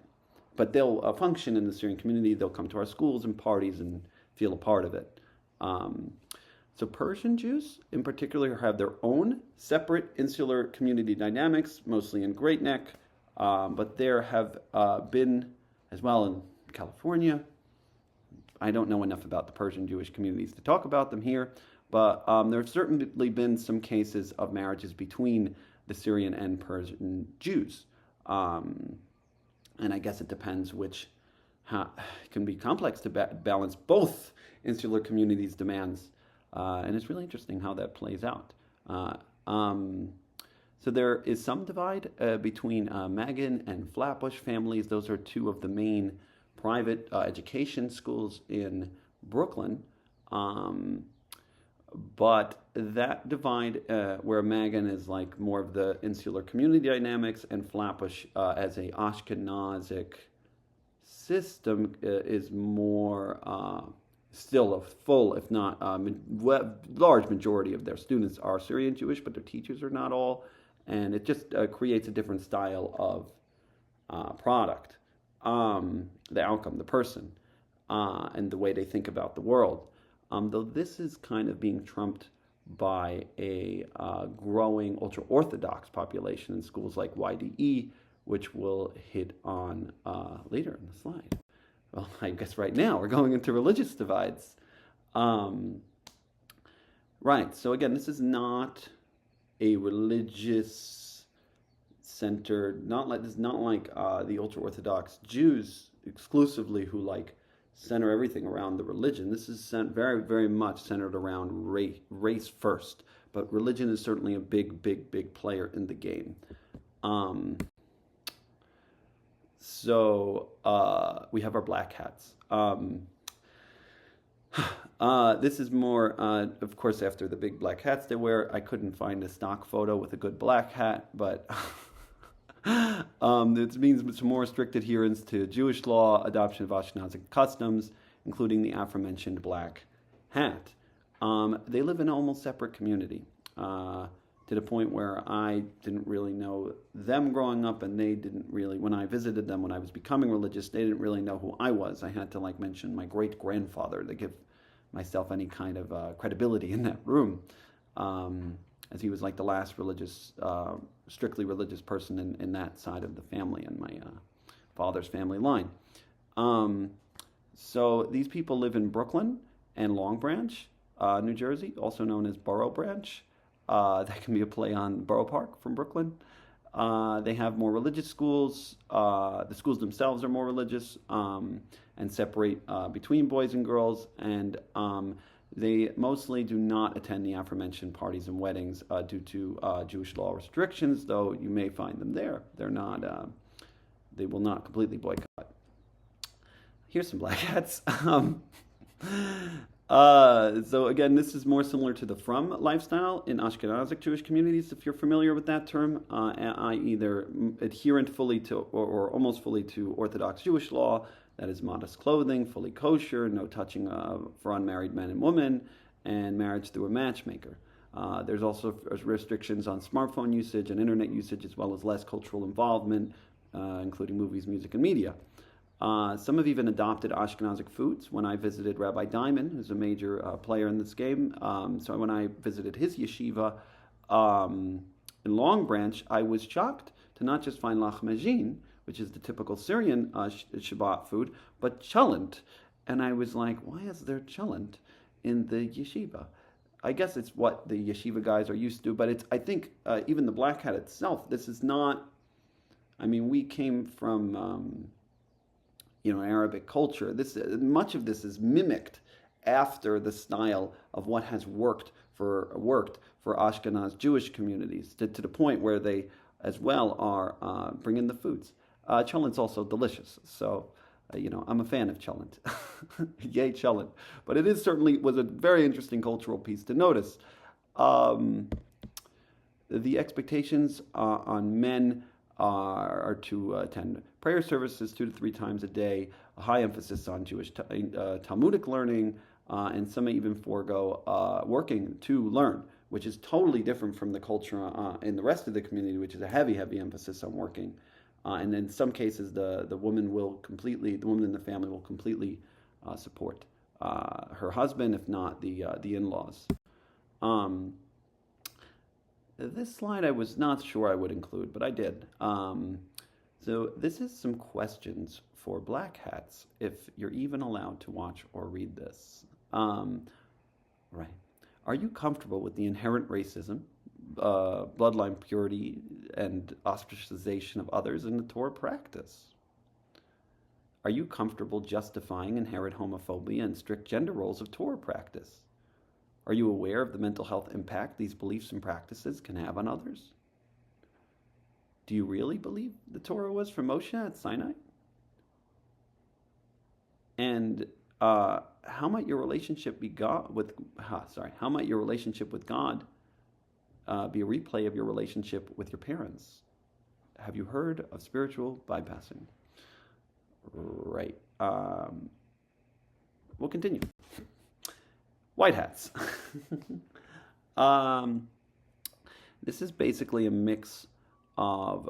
But they'll function in the Syrian community. They'll come to our schools and parties and feel a part of it. So Persian Jews in particular have their own separate insular community dynamics, mostly in Great Neck. But there have been, as well in California, I don't know enough about the Persian Jewish communities to talk about them here, but there have certainly been some cases of marriages between the Syrian and Persian Jews. And I guess it depends it can be complex to balance both insular communities' demands. And it's really interesting how that plays out. So there is some divide between Magan and Flatbush families. Those are two of the main private education schools in Brooklyn. But that divide, where Magan is like more of the insular community dynamics and Flatbush as a Ashkenazic system is more still a full, if not large majority of their students are Syrian Jewish, but their teachers are not all. And it just creates a different style of product, the outcome, the person, and the way they think about the world. Though this is kind of being trumped by a growing ultra-Orthodox population in schools like YDE, which we'll hit on later in the slide. Well, I guess right now we're going into religious divides. Right, so again, this is not a religious centered, this is not like the ultra-Orthodox Jews exclusively who like center everything around the religion. This is very, very much centered around race first, but religion is certainly a big player in the game. So we have our black hats. This is more, of course, after the big black hats they wear. I couldn't find a stock photo with a good black hat, but it means some more strict adherence to Jewish law, adoption of Ashkenazic customs, including the aforementioned black hat. They live in an almost separate community, to the point where I didn't really know them growing up, and they didn't really, when I visited them when I was becoming religious, they didn't really know who I was. I had to mention my great-grandfather to give myself any kind of credibility in that room, as he was like the last strictly religious person in that side of the family, in my father's family line. So these people live in Brooklyn and Long Branch, New Jersey, also known as Borough Branch. That can be a play on Borough Park from Brooklyn. They have more religious schools. The schools themselves are more religious and separate between boys and girls. And they mostly do not attend the aforementioned parties and weddings due to Jewish law restrictions, though you may find them there. They're not. They will not completely boycott. Here's some black hats. So again, this is more similar to the frum lifestyle in Ashkenazic Jewish communities, if you're familiar with that term, i.e. they're adherent fully to or almost fully to Orthodox Jewish law, that is modest clothing, fully kosher, no touching for unmarried men and women, and marriage through a matchmaker. There's also restrictions on smartphone usage and internet usage, as well as less cultural involvement, including movies, music, and media. Some have even adopted Ashkenazic foods. When I visited Rabbi Diamond, who's a major player in this game, so when I visited his yeshiva in Long Branch, I was shocked to not just find lachmejin, which is the typical Syrian Shabbat food, but cholent. And I was like, why is there cholent in the yeshiva? I guess it's what the yeshiva guys are used to, but it's, I think, even the black hat itself, this is not, I mean, we came from, Arabic culture. Much of this is mimicked after the style of what has worked for Ashkenaz Jewish communities, to the point where they, as well, are bringing the foods. Cholent's also delicious, so I'm a fan of cholent. Yay, cholent! But it was a very interesting cultural piece to notice. The expectations on men are to attend prayer services 2 to 3 times a day, a high emphasis on Jewish Talmudic learning, and some may even forego working to learn, which is totally different from the culture in the rest of the community, which is a heavy, heavy emphasis on working. And in some cases, the woman in the family will completely support her husband, if not the in-laws. This slide I was not sure I would include, but I did. So this is some questions for black hats, if you're even allowed to watch or read this. Right. Are you comfortable with the inherent racism, bloodline purity, and ostracization of others in the Torah practice? Are you comfortable justifying inherent homophobia and strict gender roles of Torah practice? Are you aware of the mental health impact these beliefs and practices can have on others? Do you really believe the Torah was for Moshe at Sinai? And how might your relationship with God be a replay of your relationship with your parents? Have you heard of spiritual bypassing? Right. We'll continue. White hats. This is basically a mix of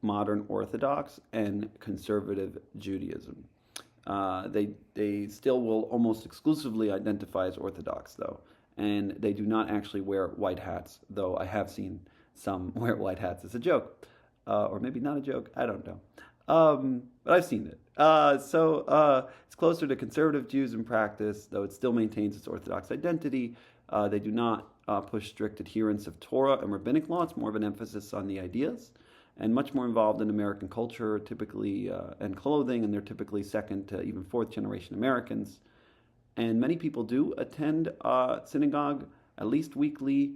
modern Orthodox and conservative Judaism. They still will almost exclusively identify as Orthodox, though, and they do not actually wear white hats, though I have seen some wear white hats as a joke, or maybe not a joke, I don't know. But I've seen it. It's closer to conservative Jews in practice, though it still maintains its Orthodox identity. They do not push strict adherence of Torah and rabbinic law. It's more of an emphasis on the ideas, and much more involved in American culture, typically, and clothing, and they're typically second to even fourth generation Americans. And many people do attend synagogue at least weekly,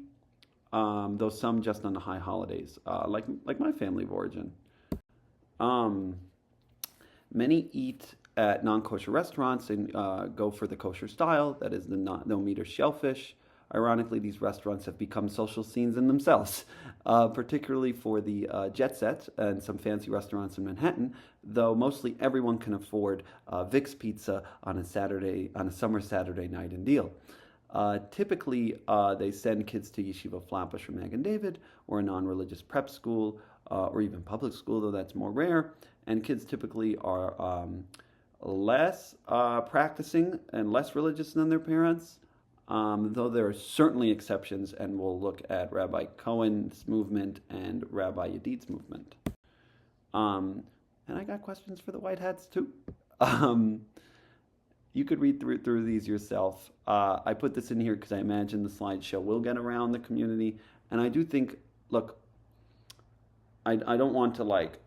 though some just on the high holidays, like my family of origin. Many eat at non-kosher restaurants and go for the kosher style, that is the no meat or shellfish. Ironically, these restaurants have become social scenes in themselves, particularly for the jet set and some fancy restaurants in Manhattan, though mostly everyone can afford Vic's Pizza on a summer Saturday night in Deal. Typically, they send kids to Yeshiva Flatbush from Magen David or a non-religious prep school, or even public school, though that's more rare. And kids typically are less practicing and less religious than their parents, though there are certainly exceptions, and we'll look at Rabbi Cohen's movement and Rabbi Yedid's movement. And I got questions for the white hats too. You could read through these yourself. I put this in here because I imagine the slideshow will get around the community. And I do think, look, I don't want to like,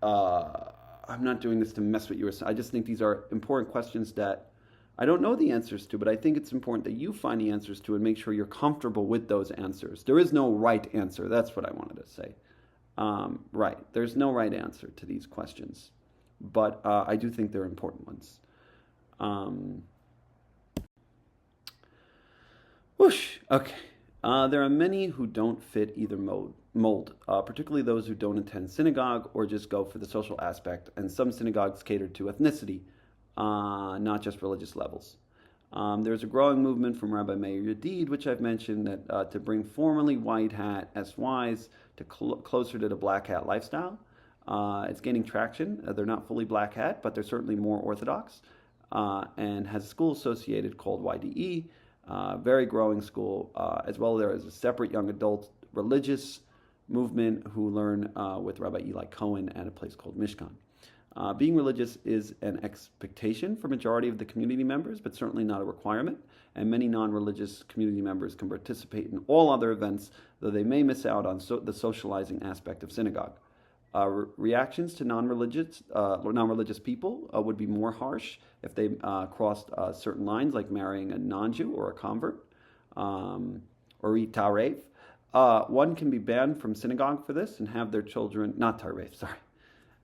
I'm not doing this to mess with you. I just think these are important questions that I don't know the answers to, but I think it's important that you find the answers to and make sure you're comfortable with those answers. There is no right answer. That's what I wanted to say. Right. There's no right answer to these questions, but I do think they're important ones. Whoosh. Okay. There are many who don't fit either mold, particularly those who don't attend synagogue or just go for the social aspect, and some synagogues cater to ethnicity, not just religious levels. There's a growing movement from Rabbi Meir Yedid, which I've mentioned, that to bring formerly white hat SYs to closer to the black hat lifestyle. It's gaining traction. They're not fully black hat, but they're certainly more orthodox, and has a school associated called YDE, very growing school. As well, there is a separate young adult religious movement who learn with Rabbi Eli Cohen at a place called Mishkan. Being religious is an expectation for majority of the community members, but certainly not a requirement. And many non-religious community members can participate in all other events, though they may miss out on the socializing aspect of synagogue. Reactions to non-religious people would be more harsh if they crossed certain lines, like marrying a non-Jew or a convert, or eat taref. One can be banned from synagogue for this and have their children, not taref, sorry.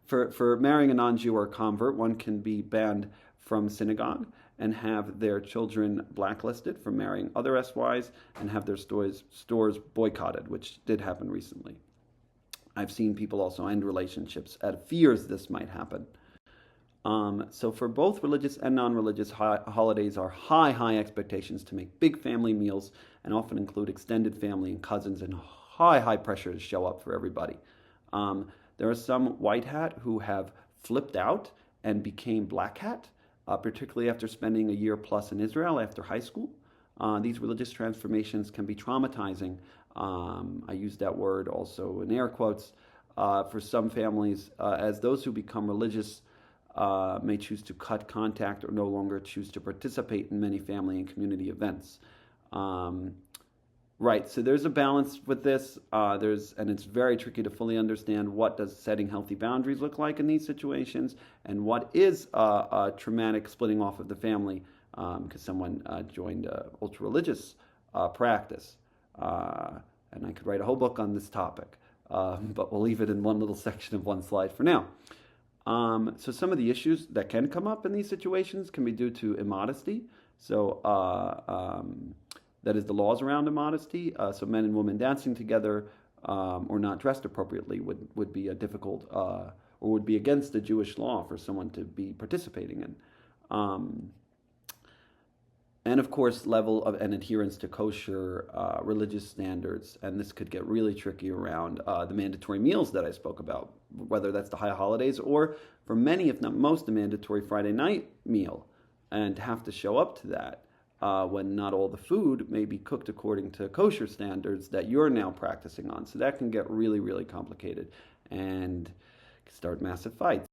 For marrying a non-Jew or a convert, one can be banned from synagogue and have their children blacklisted from marrying other SYs and have their stores boycotted, which did happen recently. I've seen people also end relationships out of fears this might happen. So for both religious and non-religious holidays are high expectations to make big family meals and often include extended family and cousins and high pressure to show up for everybody. There are some white hat who have flipped out and became black hat, particularly after spending a year plus in Israel after high school. These religious transformations can be traumatizing. I use that word also in air quotes for some families, as those who become religious may choose to cut contact or no longer choose to participate in many family and community events. Right, so there's a balance with this. And it's very tricky to fully understand what does setting healthy boundaries look like in these situations, and what is a traumatic splitting off of the family because someone joined an ultra-religious practice. And I could write a whole book on this topic, but we'll leave it in one little section of one slide for now. So some of the issues that can come up in these situations can be due to immodesty. So that is the laws around immodesty. So men and women dancing together or not dressed appropriately would be a difficult or would be against the Jewish law for someone to be participating in. And of course, level of and adherence to kosher religious standards. And this could get really tricky around the mandatory meals that I spoke about, whether that's the high holidays or for many, if not most, the mandatory Friday night meal. And to have to show up to that when not all the food may be cooked according to kosher standards that you're now practicing on. So that can get really complicated and start massive fights.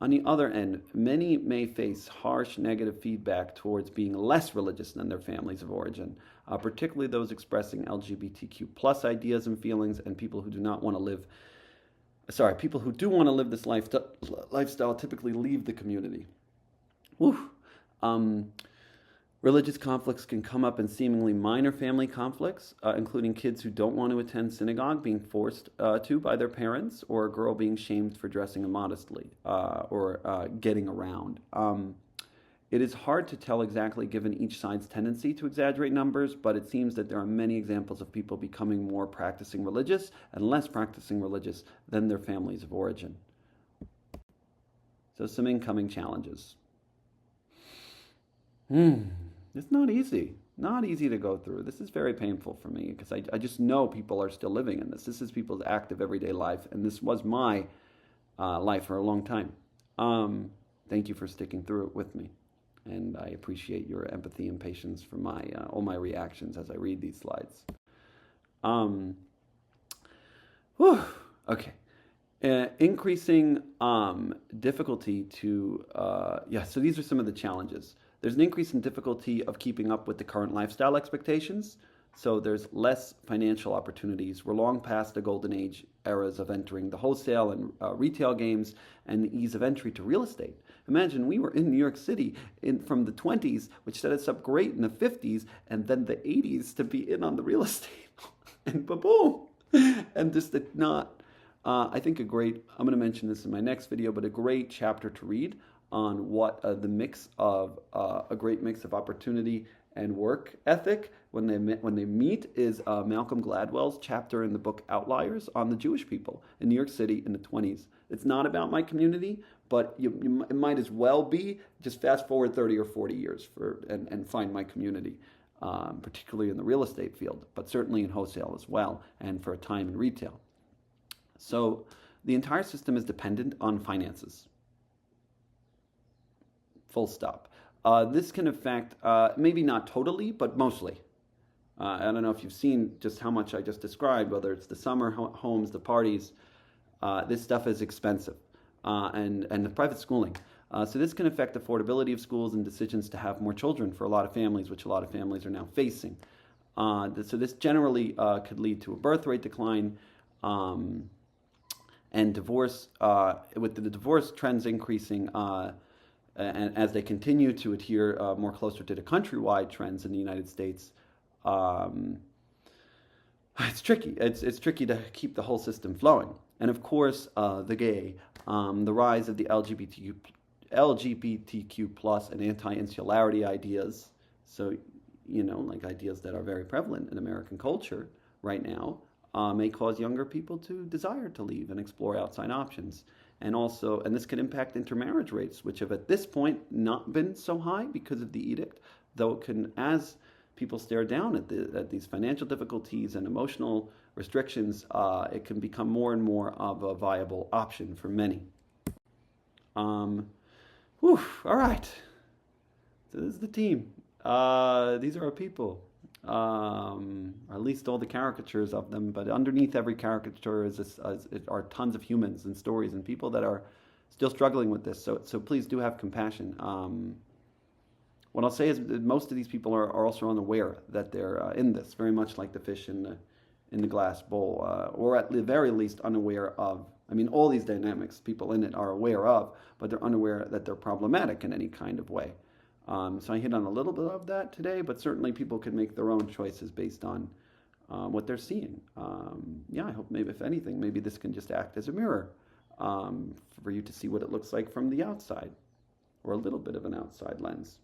On the other end, many may face harsh negative feedback towards being less religious than their families of origin, particularly those expressing LGBTQ plus ideas and feelings, and people who do want to live this lifestyle typically leave the community. Woo. Religious conflicts can come up in seemingly minor family conflicts, including kids who don't want to attend synagogue being forced to by their parents, or a girl being shamed for dressing immodestly or getting around. It is hard to tell exactly given each side's tendency to exaggerate numbers, but it seems that there are many examples of people becoming more practicing religious and less practicing religious than their families of origin. So some incoming challenges. It's not easy to go through. This is very painful for me because I just know people are still living in this. This is people's active everyday life, and this was my life for a long time. Thank you for sticking through it with me, and I appreciate your empathy and patience for all my reactions as I read these slides. Okay. Increasing difficulty to, so these are some of the challenges. There's an increase in difficulty of keeping up with the current lifestyle expectations. So there's less financial opportunities. We're long past the golden age eras of entering the wholesale and retail games and the ease of entry to real estate. Imagine we were in New York City from the 20s, which set us up great in the 50s, and then the 80s to be in on the real estate. And boom! And just not, I think I'm going to mention this in my next video, but a great chapter to read on what the mix of, a great mix of opportunity and work ethic when they meet is Malcolm Gladwell's chapter in the book Outliers on the Jewish people in New York City in the 20s. It's not about my community, but it might as well be. Just fast forward 30 or 40 years and find my community, particularly in the real estate field, but certainly in wholesale as well, and for a time in retail. So the entire system is dependent on finances. Full stop. This can affect, maybe not totally, but mostly. I don't know if you've seen just how much I just described, whether it's the summer homes, the parties. This stuff is expensive, and the private schooling. So this can affect affordability of schools and decisions to have more children for a lot of families, which a lot of families are now facing. So this generally could lead to a birth rate decline, and divorce, with the divorce trends increasing, and as they continue to adhere more closer to the countrywide trends in the United States, it's tricky. It's tricky to keep the whole system flowing. And of course, the gay, the rise of the LGBTQ plus and anti-insularity ideas. So, like ideas that are very prevalent in American culture right now, may cause younger people to desire to leave and explore outside options. And this can impact intermarriage rates, which have at this point not been so high because of the edict, though it can, as people stare down at these financial difficulties and emotional restrictions, it can become more and more of a viable option for many. All right. So this is the team. These are our people. At least all the caricatures of them, but underneath every caricature are tons of humans and stories and people that are still struggling with this. So please do have compassion. What I'll say is that most of these people are also unaware that they're in this, very much like the fish in the glass bowl, or at the very least unaware of. I mean, all these dynamics people in it are aware of, but they're unaware that they're problematic in any kind of way. So I hit on a little bit of that today, but certainly people can make their own choices based on what they're seeing. I hope maybe, if anything, maybe this can just act as a mirror for you to see what it looks like from the outside, or a little bit of an outside lens.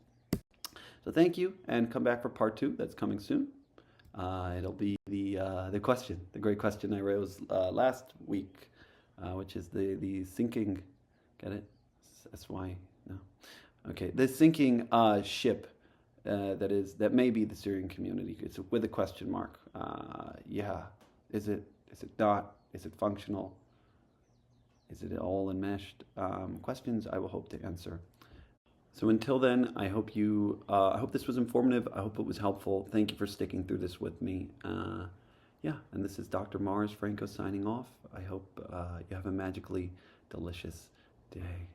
So thank you, and come back for part 2. That's coming soon. It'll be the great question I raised last week, which is the sinking. Get it? S-Y. No. Okay, the sinking ship that may be the Syrian community. It's with a question mark. Is it not? Is it functional? Is it all enmeshed? Questions I will hope to answer. So until then, I hope this was informative. I hope it was helpful. Thank you for sticking through this with me. And this is Dr. Mars Franco signing off. I hope you have a magically delicious day.